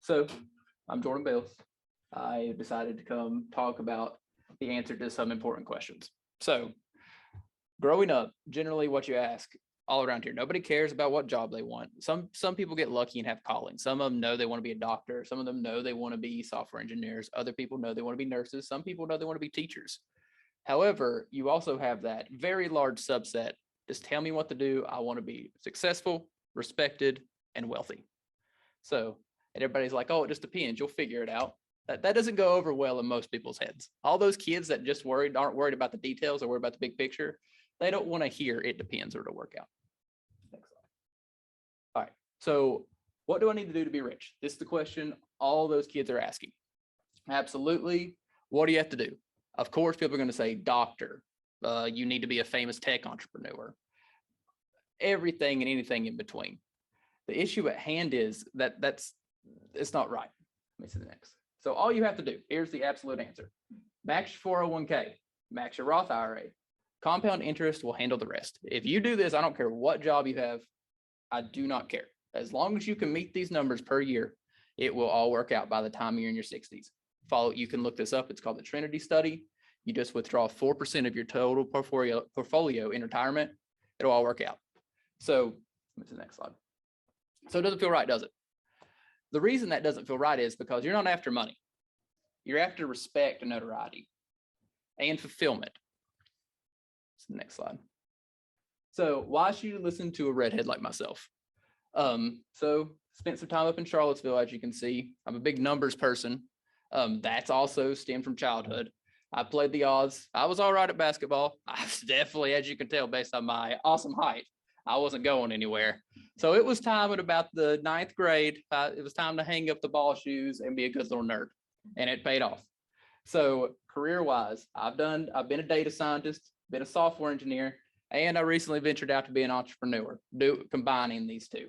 So I'm Jordan Bales. I decided to come talk about the answer to some important questions. So growing up, generally what you ask all around here, nobody cares about what job they want. Some people get lucky and have calling. Some of them know they want to be a doctor. Some of them know they want to be software engineers. Other people know they want to be nurses. Some people know they want to be teachers. However, you also have that very large subset. Just tell me what to do. I want to be successful, respected, and wealthy. So, and everybody's like, oh, it just depends. You'll figure it out. That doesn't go over well in most people's heads. All those kids that just aren't worried about the details or worried about the big picture, they don't want to hear it depends or it'll work out. Next slide. All right. So what do I need to do to be rich? This is the question all those kids are asking. Absolutely. What do you have to do? Of course, people are going to say doctor. You need to be a famous tech entrepreneur. Everything and anything in between. The issue at hand is it's not right. Let me see the next. So all you have to do, here's the absolute answer. Max your 401k, max your Roth IRA. Compound interest will handle the rest. If you do this, I don't care what job you have. I do not care. As long as you can meet these numbers per year, it will all work out by the time you're in your 60s. You can look this up. It's called the Trinity study. You just withdraw 4% of your total portfolio in retirement. It'll all work out. So let's see the next slide. So it doesn't feel right, does it? The reason that doesn't feel right is because you're not after money. You're after respect and notoriety and fulfillment. So next slide. So why should you listen to a redhead like myself? So spent some time up in Charlottesville, as you can see. I'm a big numbers person. That's also stemmed from childhood. I played the odds. I was all right at basketball. I was definitely, as you can tell, based on my awesome height, I wasn't going anywhere. So it was time at about the 9th grade. It was time to hang up the ball shoes and be a good little nerd. And it paid off. So career-wise, I've been a data scientist, been a software engineer, and I recently ventured out to be an entrepreneur, combining these two.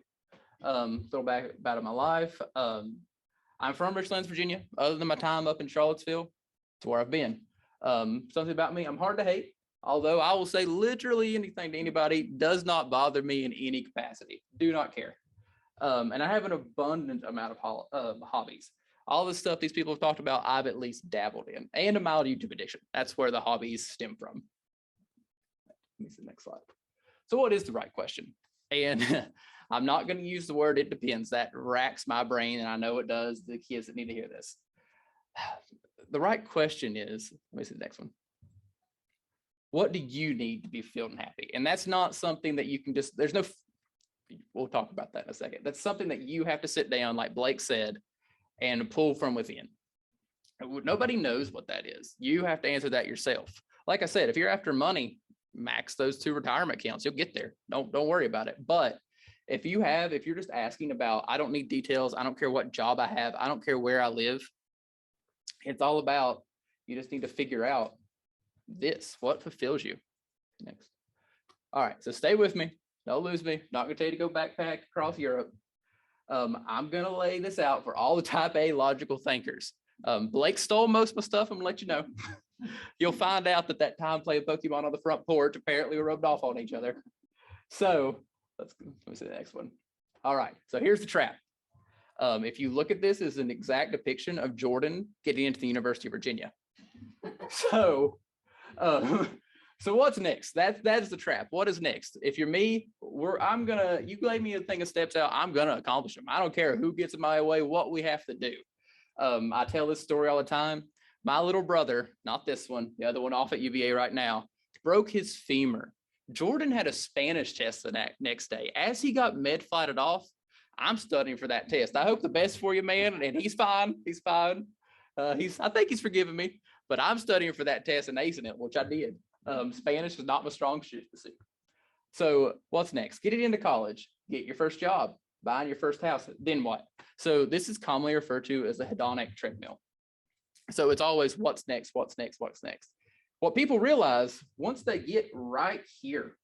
Throw back about my life. I'm from Richlands, Virginia. Other than my time up in Charlottesville, it's where I've been. Something about me, I'm hard to hate. Although I will say literally anything to anybody, does not bother me in any capacity. Do not care. And I have an abundant amount of hobbies. All the stuff these people have talked about, I've at least dabbled in, and a mild YouTube addiction. That's where the hobbies stem from. Let me see the next slide. So what is the right question? And I'm not going to use the word it depends. That racks my brain, and I know it does the kids that need to hear this. The right question is, let me see the next one. What do you need to be fulfilled and happy? And that's not something that you can just, we'll talk about that in a second. That's something that you have to sit down, like Blake said, and pull from within. Nobody knows what that is. You have to answer that yourself. Like I said, if you're after money, max those 2 retirement accounts. You'll get there. Don't worry about it. But if you're just asking about, I don't need details. I don't care what job I have. I don't care where I live. It's all about, you just need to figure out what fulfills you. Next. All right, so stay with me. Don't lose me. Not gonna tell you to go backpack across Europe. I'm gonna lay this out for all the type A logical thinkers. Blake stole most of my stuff. I'm gonna let you know. You'll find out that time playing Pokemon on the front porch apparently rubbed off on each other. So let me see the next one. All right, so here's the trap. If you look at this as an exact depiction of Jordan getting into the University of Virginia. So what's next? That's the trap. What is next? If you're me, you lay me a thing of steps out, I'm gonna accomplish them. I don't care who gets in my way, what we have to do. I tell this story all the time. My little brother, not this one, the other one off at UVA right now, broke his femur. Jordan had a Spanish test the next day. As he got med-flighted off, I'm studying for that test. I hope the best for you, man. And he's fine. He's fine. I think he's forgiven me, but I'm studying for that test and acing it, which I did. Spanish is not my strong suit. So what's next? Get it into college, get your first job, buying your first house. Then what? So this is commonly referred to as the hedonic treadmill. So it's always what's next, what's next, what's next. What people realize once they get right here,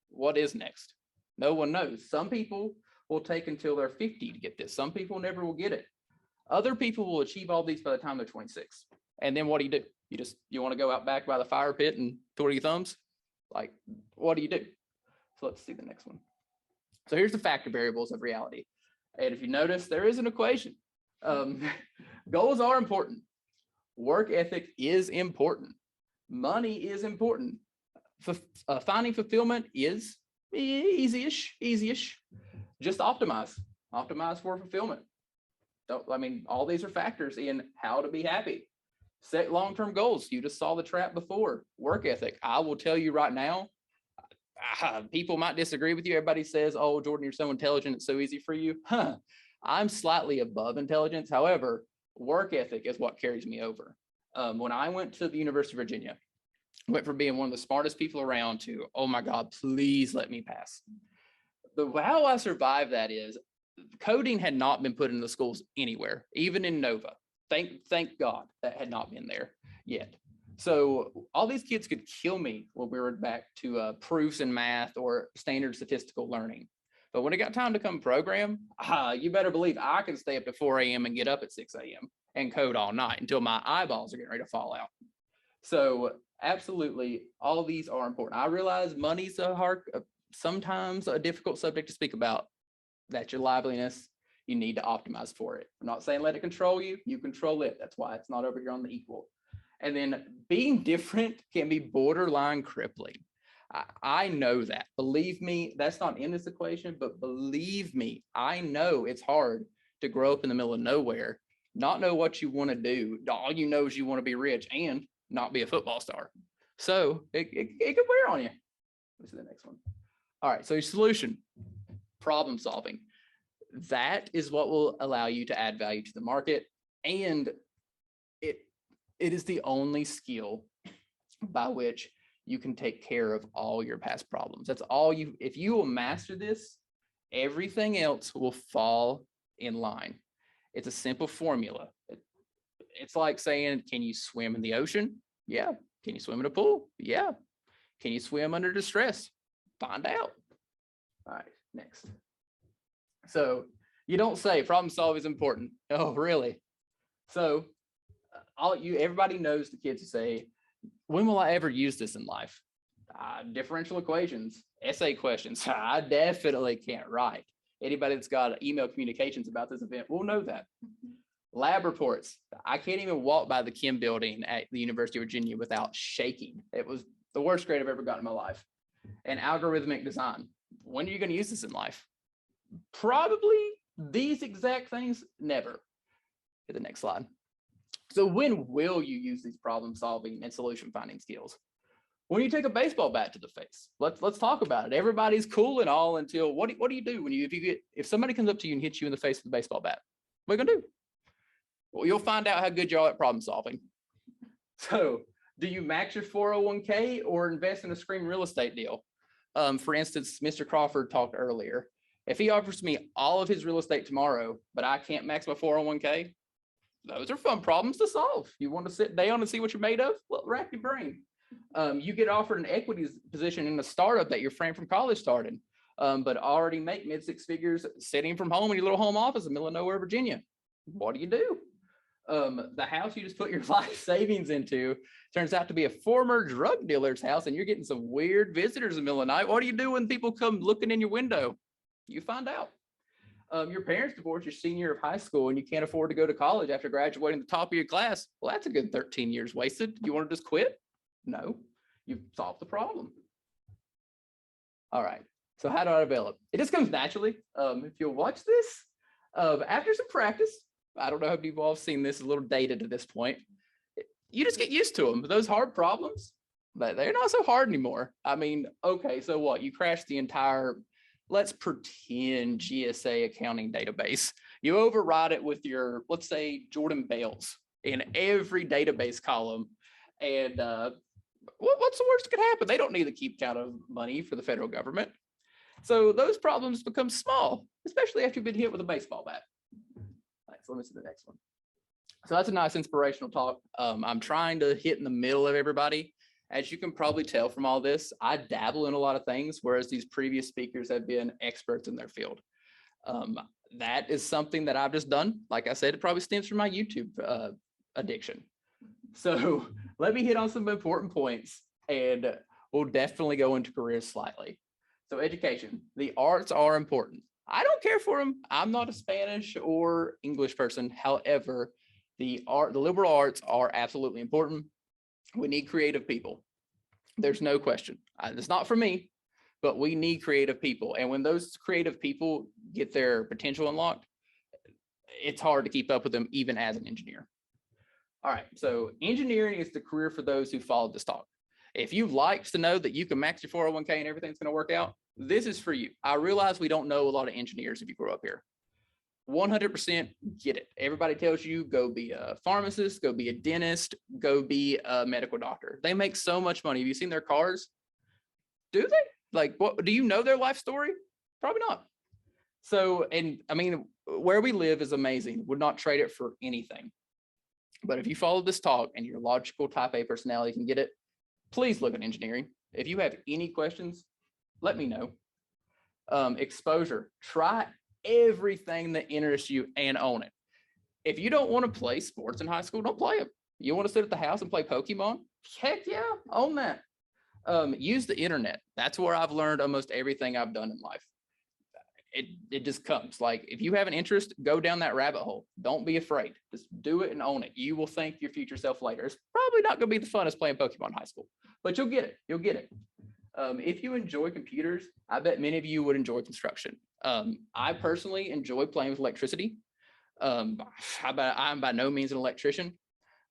what is next? No one knows. Some people will take until they're 50 to get this. Some people never will get it. Other people will achieve all these by the time they're 26. And then what do? You want to go out back by the fire pit and twiddle your thumbs? Like, what do? So let's see the next one. So here's the factor variables of reality. And if you notice, there is an equation. Um, goals are important. Work ethic is important. Money is important. Finding fulfillment is easy-ish. Just optimize for fulfillment. All these are factors in how to be happy. Set long-term goals. You just saw the trap before. Work ethic. I will tell you right now, people might disagree with you. Everybody says, oh, Jordan, you're so intelligent. It's so easy for you. I'm slightly above intelligence. However, work ethic is what carries me over. When I went to the University of Virginia, I went from being one of the smartest people around to, oh my God, please let me pass. How I survived that is coding had not been put in the schools anywhere, even in Nova. Thank God that had not been there yet. So all these kids could kill me when we were back to proofs in math or standard statistical learning. But when it got time to come program, you better believe I can stay up to 4 a.m. and get up at 6 a.m. and code all night until my eyeballs are getting ready to fall out. So absolutely, all these are important. I realize money's sometimes a difficult subject to speak about. That's your liveliness. You need to optimize for it. I'm not saying let it control you. You control it. That's why it's not over here on the equal. And then being different can be borderline crippling. I know that. Believe me, that's not in this equation, but believe me, I know it's hard to grow up in the middle of nowhere, not know what you want to do. All you know is you want to be rich and not be a football star. So it could wear on you. Let's see the next one. All right, so your solution, problem solving. That is what will allow you to add value to the market. And it is the only skill by which you can take care of all your past problems. That's all if you will master this, everything else will fall in line. It's a simple formula. It's like saying, can you swim in the ocean? Yeah. Can you swim in a pool? Yeah. Can you swim under distress? Find out. All right, next. So you don't say problem solving is important. Oh, really? So everybody knows the kids who say, when will I ever use this in life? Differential equations, essay questions. I definitely can't write. Anybody that's got email communications about this event will know that. Lab reports. I can't even walk by the Kim building at the University of Virginia without shaking. It was the worst grade I've ever gotten in my life. And algorithmic design. When are you going to use this in life? Probably these exact things, never. Hit the next slide. So when will you use these problem solving and solution finding skills? When you take a baseball bat to the face. Let's talk about it. Everybody's cool and all until what do you do when if somebody comes up to you and hits you in the face with a baseball bat? What are you gonna do? Well, you'll find out how good you are at problem solving. So do you max your 401k or invest in a scream real estate deal? For instance, Mr. Crawford talked earlier. If he offers me all of his real estate tomorrow, but I can't max my 401k, those are fun problems to solve. You want to sit down and see what you're made of? Well, rack your brain. You get offered an equities position in a startup that your friend from college started, but already make mid six figures sitting from home in your little home office in the middle of nowhere, Virginia. What do you do? The house you just put your life savings into turns out to be a former drug dealer's house, and you're getting some weird visitors in the middle of the night. What do you do when people come looking in your window? You find out. Your parents divorced your senior year of high school and you can't afford to go to college after graduating the top of your class. Well, that's a good 13 years wasted. You want to just quit? No, you've solved the problem. All right. So how do I develop? It just comes naturally. If you'll watch this, after some practice, I don't know if you've all seen this, a little dated to this point. You just get used to them. Those hard problems, but they're not so hard anymore. I mean, okay, so what? You crashed the entire, let's pretend GSA accounting database. You override it with your, let's say, Jordan Bales in every database column. And what's the worst that could happen? They don't need to keep count of money for the federal government. So those problems become small, especially after you've been hit with a baseball bat. All right, so let me see the next one. So that's a nice inspirational talk. I'm trying to hit in the middle of everybody. As you can probably tell from all this, I dabble in a lot of things, whereas these previous speakers have been experts in their field. That is something that I've just done. Like I said, it probably stems from my YouTube addiction. So let me hit on some important points, and we'll definitely go into careers slightly. So education, the arts are important. I don't care for them. I'm not a Spanish or English person. However, the liberal arts are absolutely important. We need creative people. There's no question. It's not for me, but we need creative people. And when those creative people get their potential unlocked, it's hard to keep up with them even as an engineer. All right, so engineering is the career for those who followed this talk. If you like to know that you can max your 401k and everything's going to work out, this is for you. I realize we don't know a lot of engineers if you grow up here. 100% get it. Everybody tells you go be a pharmacist, go be a dentist, go be a medical doctor. They make so much money. Have you seen their cars? Do they? Like, what do you know their life story? Probably not. So, and I mean, where we live is amazing. Would not trade it for anything. But if you follow this talk and your logical type A personality can get it, please look at engineering. If you have any questions, let me know. Exposure, try everything that interests you and own it. If you don't want to play sports in high school, don't play them. You want to sit at the house and play Pokemon? Heck yeah, own that. Use the internet. That's where I've learned almost everything I've done in life. It just comes. Like, if you have an interest, go down that rabbit hole. Don't be afraid. Just do it and own it. You will thank your future self later. It's probably not going to be the funnest playing Pokemon in high school, but you'll get it. You'll get it. If you enjoy computers, I bet many of you would enjoy construction. I personally enjoy playing with electricity. I'm by no means an electrician,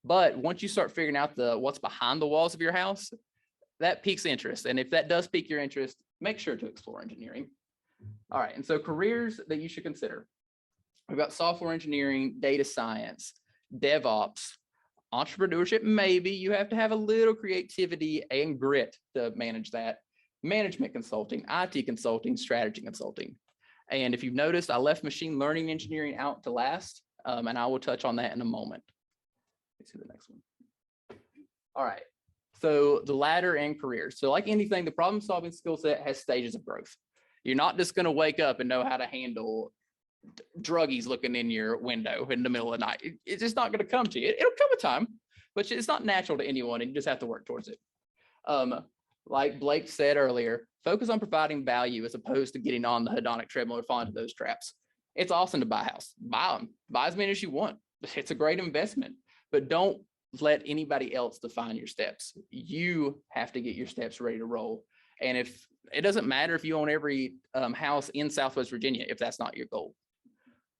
but once you start figuring out what's behind the walls of your house, that piques interest. And if that does pique your interest, make sure to explore engineering. All right, and so careers that you should consider. We've got software engineering, data science, DevOps, entrepreneurship. Maybe you have to have a little creativity and grit to manage that. Management consulting, IT consulting, strategy consulting. And if you've noticed, I left machine learning engineering out to last, and I will touch on that in a moment. Let's see the next one. All right, so the ladder and careers. So like anything, the problem solving skill set has stages of growth. You're not just going to wake up and know how to handle druggies looking in your window in the middle of the night. It's just not going to come to you. It'll come a time, but it's not natural to anyone, and you just have to work towards it. Like Blake said earlier, focus on providing value as opposed to getting on the hedonic treadmill or falling into those traps. It's awesome to buy a house. Buy them. Buy as many as you want. It's a great investment, but don't let anybody else define your steps. You have to get your steps ready to roll. And if it doesn't matter if you own every house in Southwest Virginia, if that's not your goal.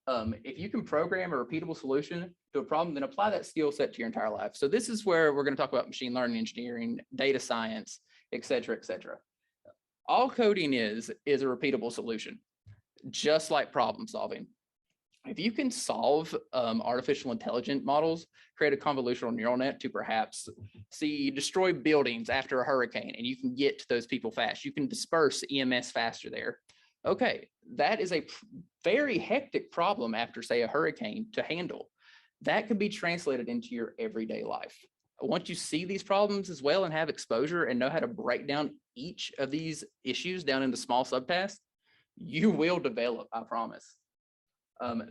If you can program a repeatable solution to a problem, then apply that skill set to your entire life. So this is where we're going to talk about machine learning engineering, data science, et cetera, et cetera. All coding is a repeatable solution, just like problem solving. If you can solve artificial intelligence models, create a convolutional neural net to perhaps destroy buildings after a hurricane, and you can get to those people fast, you can disperse EMS faster there. Okay, that is a very hectic problem after, say, a hurricane to handle. That could be translated into your everyday life. Once you see these problems as well and have exposure and know how to break down each of these issues down into small subtasks, you will develop, I promise.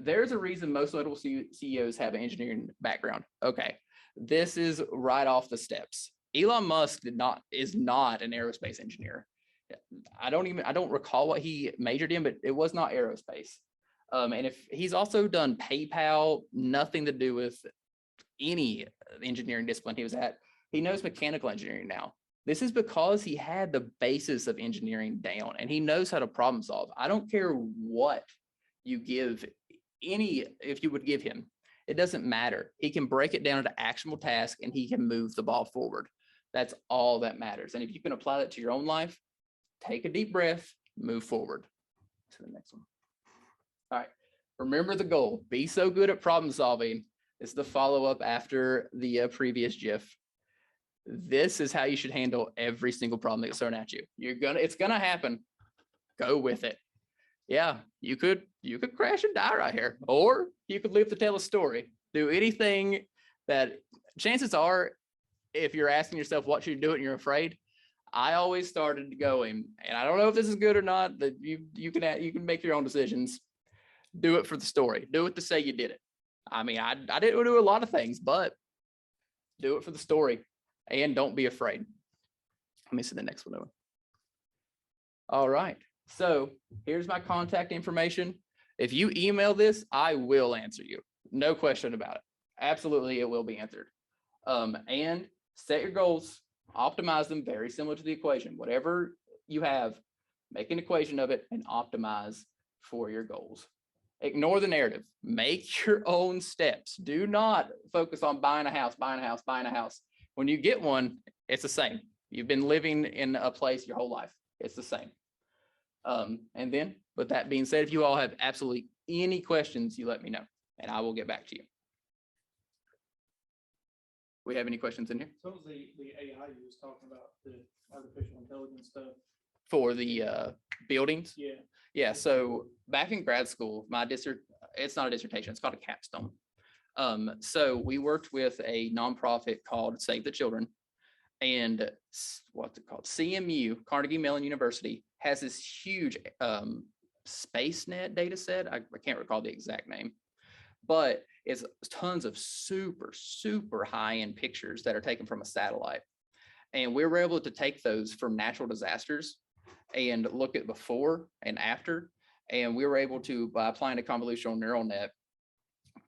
There's a reason most notable CEOs have an engineering background. Okay, this is right off the steps. Elon Musk is not an aerospace engineer. I don't recall what he majored in, but it was not aerospace. And if he's also done PayPal, nothing to do with any engineering discipline he was at. He knows mechanical engineering now. This is because he had the basis of engineering down and he knows how to problem solve. I don't care what you give if you would give him, it doesn't matter. He can break it down into actionable tasks and he can move the ball forward. That's all that matters. And if you can apply that to your own life, take a deep breath, move forward. To the next one. All right. Remember the goal. Be so good at problem solving. It's the follow-up after the previous GIF. This is how you should handle every single problem that's thrown at you. It's gonna happen. Go with it. Yeah, you could crash and die right here, or you could live to tell a story. Do anything that, chances are, if you're asking yourself what should you do and you're afraid, I always started going, and I don't know if this is good or not, that you can make your own decisions. Do it for the story. Do it to say you did it. I mean, I didn't do a lot of things, but do it for the story and don't be afraid. Let me see the next one over. All right. So here's my contact information. If you email this, I will answer you. No question about it. Absolutely, it will be answered. And set your goals, optimize them, very similar to the equation. Whatever you have, make an equation of it and optimize for your goals. Ignore the narrative. Make your own steps. Do not focus on buying a house, buying a house, buying a house. When you get one, it's the same. You've been living in a place your whole life. It's the same. And then with that being said, if you all have absolutely any questions, you let me know and I will get back to you. We have any questions in here? So what was the AI you was talking about, the artificial intelligence stuff? For the buildings? Yeah. Yeah, so back in grad school, it's not a dissertation, it's called a capstone. So we worked with a nonprofit called Save the Children, and what's it called? CMU, Carnegie Mellon University, has this huge SpaceNet data set. I can't recall the exact name, but it's tons of super, super high-end pictures that are taken from a satellite. And we were able to take those from natural disasters and look at before and after. And we were able to, by applying a convolutional neural net,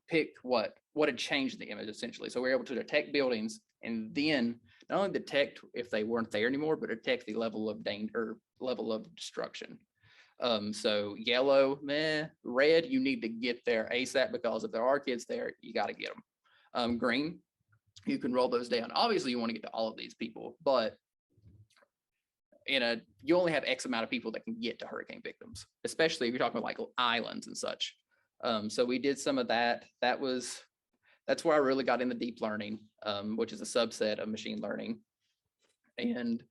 pick what had changed the image essentially. So we were able to detect buildings and then not only detect if they weren't there anymore, but detect the level of danger, level of destruction. So yellow, meh, red, you need to get there ASAP because if there are kids there, you got to get them. Green, you can roll those down. Obviously, you want to get to all of these people, but you only have X amount of people that can get to hurricane victims, especially if you're talking about like islands and such. So we did some of that. That's where I really got into deep learning, which is a subset of machine learning. And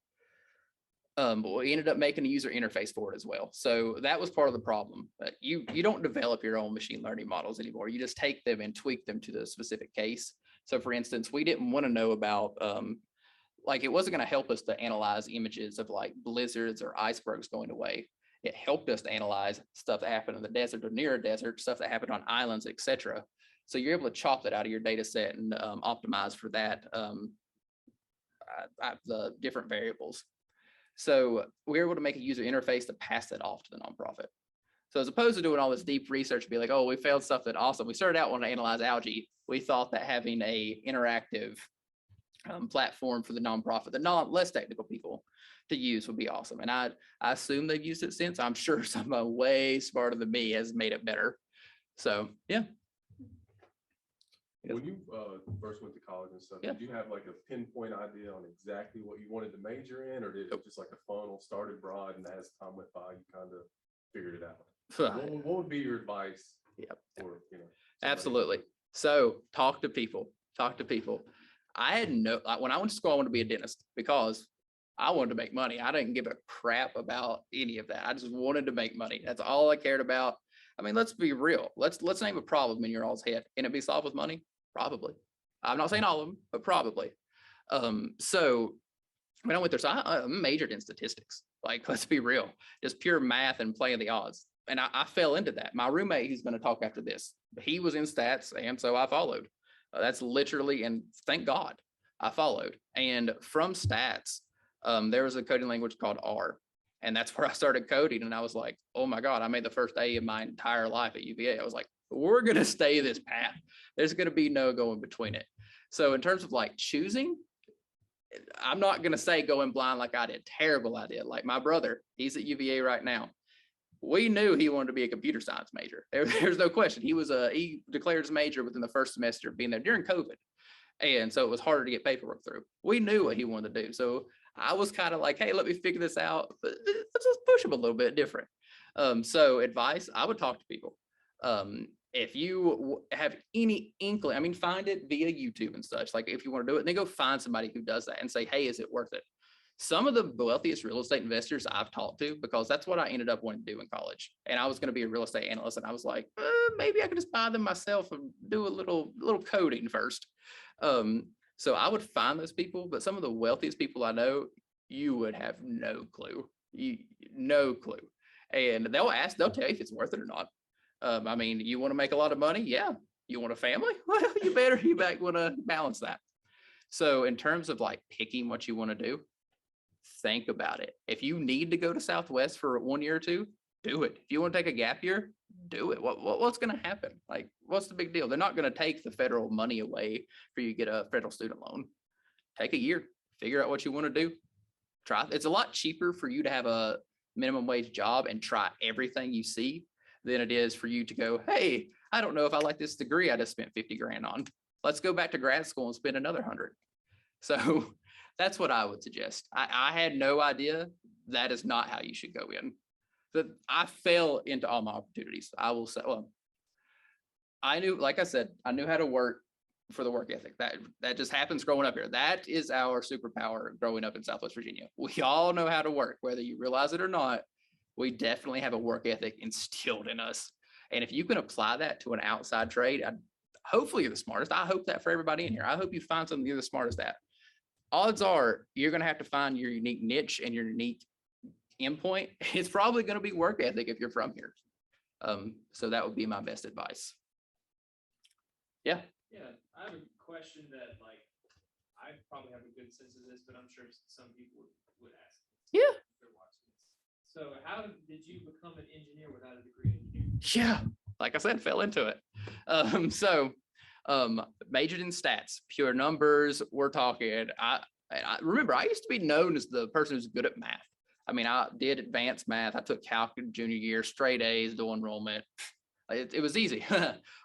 we ended up making a user interface for it as well. So that was part of the problem. But you don't develop your own machine learning models anymore. You just take them and tweak them to the specific case. So for instance, we didn't want to know about, like it wasn't going to help us to analyze images of like blizzards or icebergs going away. It helped us to analyze stuff that happened in the desert or near a desert, stuff that happened on islands, etc. So you're able to chop that out of your data set and optimize for that, the different variables. So we were able to make a user interface to pass that off to the nonprofit. So as opposed to doing all this deep research to be like, oh, we failed stuff that awesome. We started out wanting to analyze algae. We thought that having a interactive platform for the nonprofit, the less technical people to use would be awesome. And I assume they've used it since. I'm sure someone way smarter than me has made it better. So yeah. When you first went to college and stuff, did you have like a pinpoint idea on exactly what you wanted to major in, or did it just like a funnel, started broad, and as time went by, you kind of figured it out? What would be your advice? For, Absolutely. So talk to people. I had when I went to school, I wanted to be a dentist because I wanted to make money. I didn't give a crap about any of that. I just wanted to make money. That's all I cared about. I mean, let's be real. Let's name a problem in your all's head. Can it be solved with money? Probably. I'm not saying all of them, but probably. So when I went there, so I majored in statistics. Like, let's be real, just pure math and playing the odds. And I fell into that. My roommate, he's going to talk after this. He was in stats, and so I followed. That's literally, and thank God I followed. And from stats, there was a coding language called R. And that's where I started coding. And I was like, oh my God, I made the first A of my entire life at UVA. I was like, we're going to stay this path. There's going to be no going between it. So in terms of like choosing, I'm not going to say going blind like I did. Terrible idea. Like my brother, he's at UVA right now. We knew he wanted to be a computer science major. There's no question. He declared his major within the first semester of being there during COVID. And so it was harder to get paperwork through. We knew what he wanted to do. So I was kind of like, hey, let me figure this out. But let's just push him a little bit different. So advice, I would talk to people. If you have any inkling, I mean, find it via YouTube and such. Like if you want to do it, then go find somebody who does that and say, hey, is it worth it? Some of the wealthiest real estate investors I've talked to, because that's what I ended up wanting to do in college. And I was going to be a real estate analyst. And I was like, maybe I could just buy them myself and do a little coding first. So I would find those people, but some of the wealthiest people I know, you would have no clue, no clue. And they'll tell you if it's worth it or not. I mean, you want to make a lot of money? Yeah. You want a family? Well, you might want to balance that. So in terms of like picking what you want to do, think about it. If you need to go to Southwest for 1 year or two, do it. If you want to take a gap year, do it. What's going to happen? Like, what's the big deal? They're not going to take the federal money away for you to get a federal student loan. Take a year, figure out what you want to do. Try. It's a lot cheaper for you to have a minimum wage job and try everything you see than it is for you to go, hey, I don't know if I like this degree I just spent 50 grand on. Let's go back to grad school and spend another 100. So that's what I would suggest. I had no idea. That is not how you should go in. But I fell into all my opportunities. I will say, well, I knew, like I said, I knew how to work for the work ethic. That just happens growing up here. That is our superpower growing up in Southwest Virginia. We all know how to work, whether you realize it or not. We definitely have a work ethic instilled in us. And if you can apply that to an outside trade, hopefully you're the smartest. I hope that for everybody in here. I hope you find something you're the smartest at. Odds are you're going to have to find your unique niche and your unique endpoint. It's probably going to be work ethic if you're from here. So that would be my best advice. Yeah. Yeah, I have a question that, like, I probably have a good sense of this, but I'm sure some people would ask. Yeah. If they're watching this. So how did you become an engineer without a degree in engineering? Yeah, like I said, fell into it. Majored in stats, pure numbers. We're talking. I remember I used to be known as the person who's good at math. I mean, I did advanced math. I took calc in junior year, straight A's, dual enrollment. It was easy.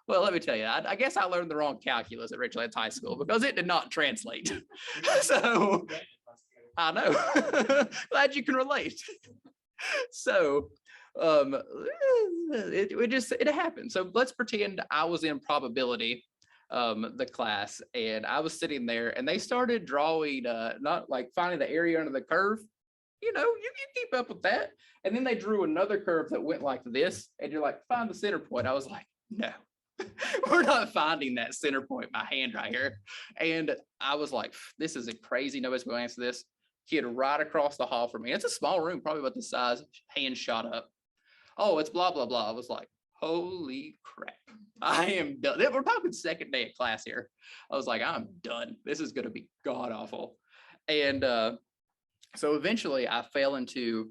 Well, let me tell you, I guess I learned the wrong calculus at Richlands High School because it did not translate. So I know. Glad you can relate. So it happened. So let's pretend I was in probability, the class, and I was sitting there and they started drawing, not like finding the area under the curve. You know, you can keep up with that. And then they drew another curve that went like this. And you're like, find the center point. I was like, no, we're not finding that center point by hand right here. And I was like, this is crazy. Nobody's going to answer this. Kid right across the hall from me. It's a small room, probably about this size. Hand shot up. Oh, it's blah, blah, blah. I was like, holy crap. I am done. We're talking second day of class here. I was like, I'm done. This is going to be god awful. And so eventually I fell into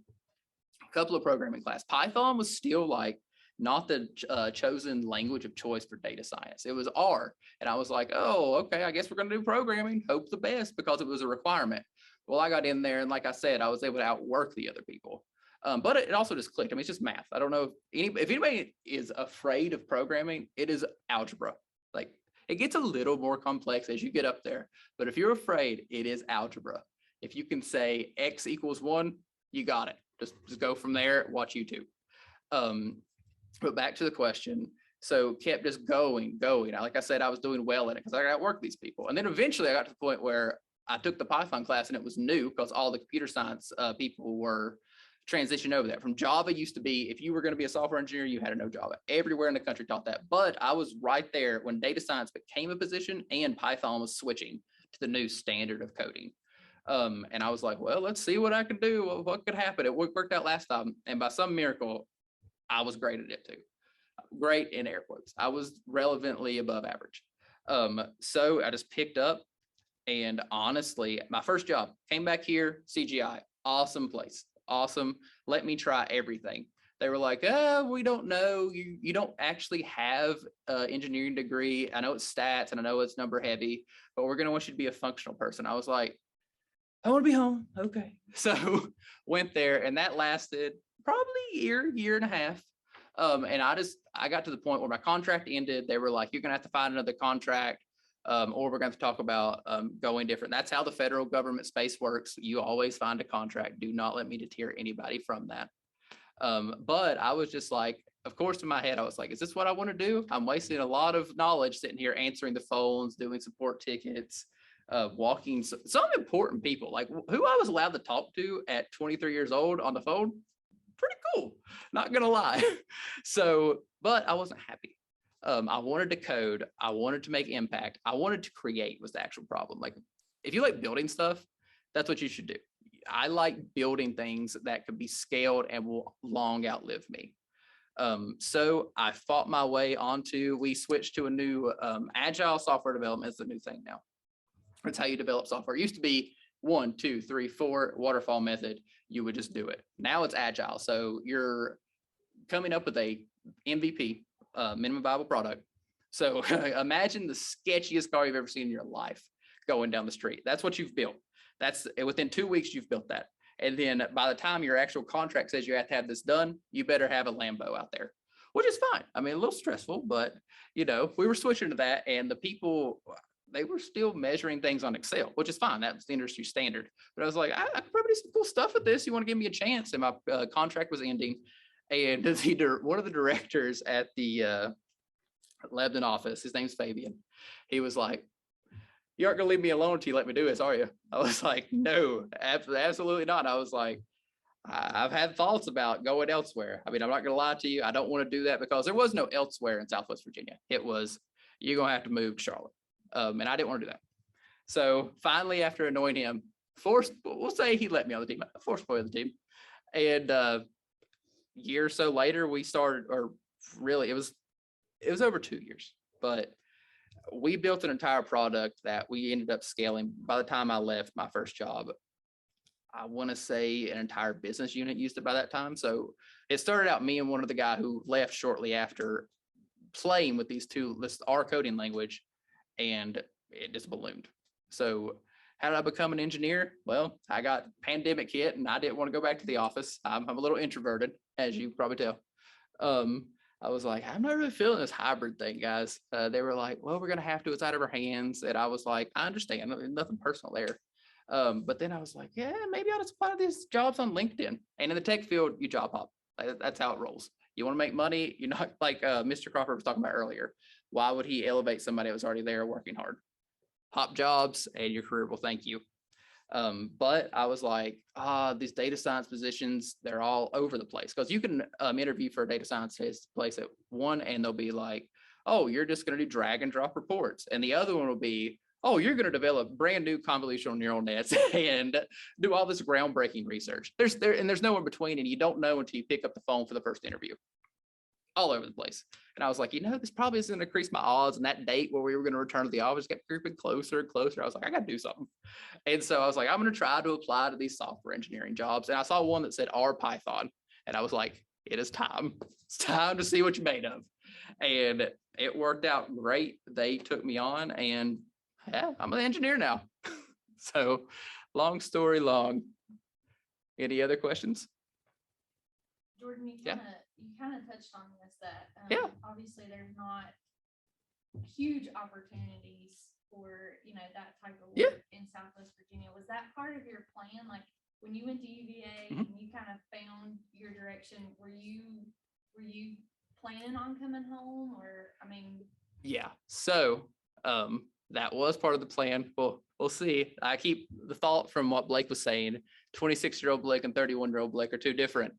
a couple of programming class. Python was still like not the chosen language of choice for data science. It was R. And I was like, oh, okay, I guess we're going to do programming. Hope the best, because it was a requirement. Well, I got in there, and like I said, I was able to outwork the other people. But it also just clicked. I mean, it's just math. I don't know if anybody is afraid of programming, it is algebra. Like, it gets a little more complex as you get up there. But if you're afraid, it is algebra. If you can say X equals 1, you got it. Just go from there, watch YouTube. But back to the question. So kept just going. Like I said, I was doing well in it because I got to work these people. And then eventually I got to the point where I took the Python class and it was new because all the computer science people were transitioning over there. From Java used to be, if you were going to be a software engineer, you had to know Java. Everywhere in the country taught that. But I was right there when data science became a position and Python was switching to the new standard of coding. And I was like, well, let's see what I can do. What could happen? It worked out last time. And by some miracle, I was great at it too. Great in air quotes. I was relevantly above average. So I just picked up, and honestly, my first job came back here, CGI, awesome place. Awesome. Let me try everything. They were like, we don't know. You don't actually have an engineering degree. I know it's stats and I know it's number heavy, but we're going to want you to be a functional person. I was like, I want to be home. Okay. So went there, and that lasted probably a year and a half. And I got to the point where my contract ended. They were like, you're going to have to find another contract, or we're going to talk about going different. That's how the federal government space works. You always find a contract. Do not let me deter anybody from that. But I was just like, of course, in my head, I was like, is this what I want to do? I'm wasting a lot of knowledge sitting here answering the phones, doing support tickets, walking some important people, like who I was allowed to talk to at 23 years old on the phone. Pretty cool, not gonna lie. So, but I wasn't happy. I wanted to code. I wanted to make impact. I wanted to create was the actual problem. Like, if you like building stuff, that's what you should do. I like building things that could be scaled and will long outlive me. So I fought my way onto, we switched to a new agile software development is the new thing now. It's how you develop software. It used to be 1, 2, 3, 4 waterfall method, you would just do it. Now it's agile. So you're coming up with a MVP, minimum viable product. So imagine the sketchiest car you've ever seen in your life going down the street. That's what you've built. That's within 2 weeks, you've built that. And then by the time your actual contract says you have to have this done, you better have a Lambo out there, which is fine. I mean, a little stressful, but we were switching to that, and the people, they were still measuring things on Excel, which is fine. That's the industry standard. But I was like, I could probably do some cool stuff with this. You want to give me a chance? And my contract was ending. And one of the directors at the Lebanon office, his name's Fabian. He was like, you aren't going to leave me alone until you let me do this, are you? I was like, no, absolutely not. I was like, I've had thoughts about going elsewhere. I mean, I'm not going to lie to you. I don't want to do that because there was no elsewhere in Southwest Virginia. It was, you're going to have to move to Charlotte. And I didn't want to do that. So finally, after annoying him, we'll say he let me on the team, forced boy of the team. And a year or so later, we started, or really it was over 2 years, but we built an entire product that we ended up scaling. By the time I left my first job, I want to say an entire business unit used it by that time. So it started out me and one of the guy who left shortly after playing with our coding language, and it just ballooned. So how did I become an engineer? Well, I got pandemic hit and I didn't want to go back to the office. I'm a little introverted, as you probably tell. I was like, I'm not really feeling this hybrid thing, guys. They were like, well, we're going to have to, it's out of our hands. And I was like, I understand, nothing personal there. But then I was like, yeah, maybe I'll just apply to these jobs on LinkedIn. And in the tech field, you job hop. That's how it rolls. You want to make money. You're not like Mr. Crawford was talking about earlier. Why would he elevate somebody that was already there working hard? Hop jobs and your career will thank you. But I was like, these data science positions, they're all over the place. Because you can interview for a data science place at one, and they'll be like, oh, you're just going to do drag and drop reports. And the other one will be, oh, you're going to develop brand new convolutional neural nets and do all this groundbreaking research. There's no in between, and you don't know until you pick up the phone for the first interview. All over the place. And I was like, this probably isn't going to increase my odds. And that date where we were going to return to the office kept creeping closer and closer. I was like, I got to do something. And so I was like, I'm going to try to apply to these software engineering jobs. And I saw one that said R Python. And I was like, it is time. It's time to see what you're made of. And it worked out great. They took me on, and yeah, I'm an engineer now. So long story long. Any other questions? Jordan, you kind of touched on this, that obviously there's not huge opportunities for that type of work in Southwest Virginia. Was that part of your plan? Like when you went to UVA and you kind of found your direction, were you planning on coming home, or Yeah. So that was part of the plan. We'll see. I keep the thought from what Blake was saying. 26-year-old Blake and 31-year-old Blake are two different.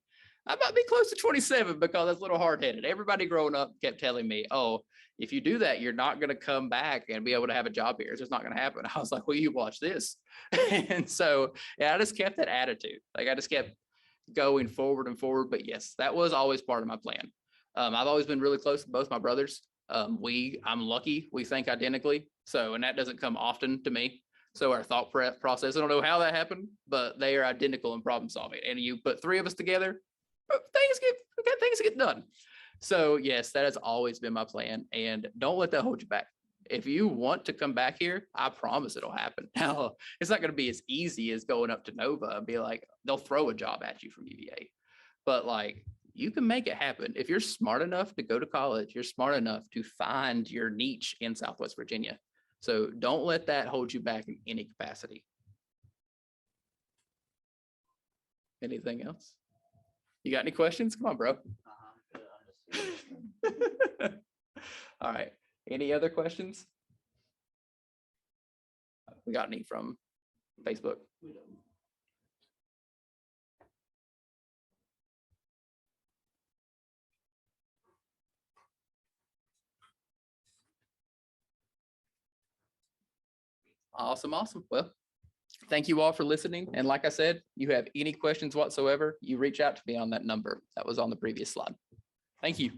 I might be close to 27 because that's a little hard-headed. Everybody growing up kept telling me, oh, if you do that, you're not going to come back and be able to have a job here. It's just not going to happen. I was like, well, you watch this. And so I just kept that attitude. Like I just kept going forward and forward. But yes, that was always part of my plan. I've always been really close to both my brothers. I'm lucky. We think identically. So, and that doesn't come often to me. So our thought process, I don't know how that happened, but they are identical in problem solving. And you put three of us together, things get done. So yes, that has always been my plan, and don't let that hold you back. If you want to come back here, I promise it'll happen. Now, it's not going to be as easy as going up to Nova and be like, they'll throw a job at you from UVA, but like you can make it happen. If you're smart enough to go to college, you're smart enough to find your niche in Southwest Virginia. So don't let that hold you back in any capacity. Anything else? You got any questions? Come on, bro. All right. Any other questions? We got any from Facebook? Awesome. Well, thank you all for listening. And like I said, you have any questions whatsoever, you reach out to me on that number that was on the previous slide. Thank you.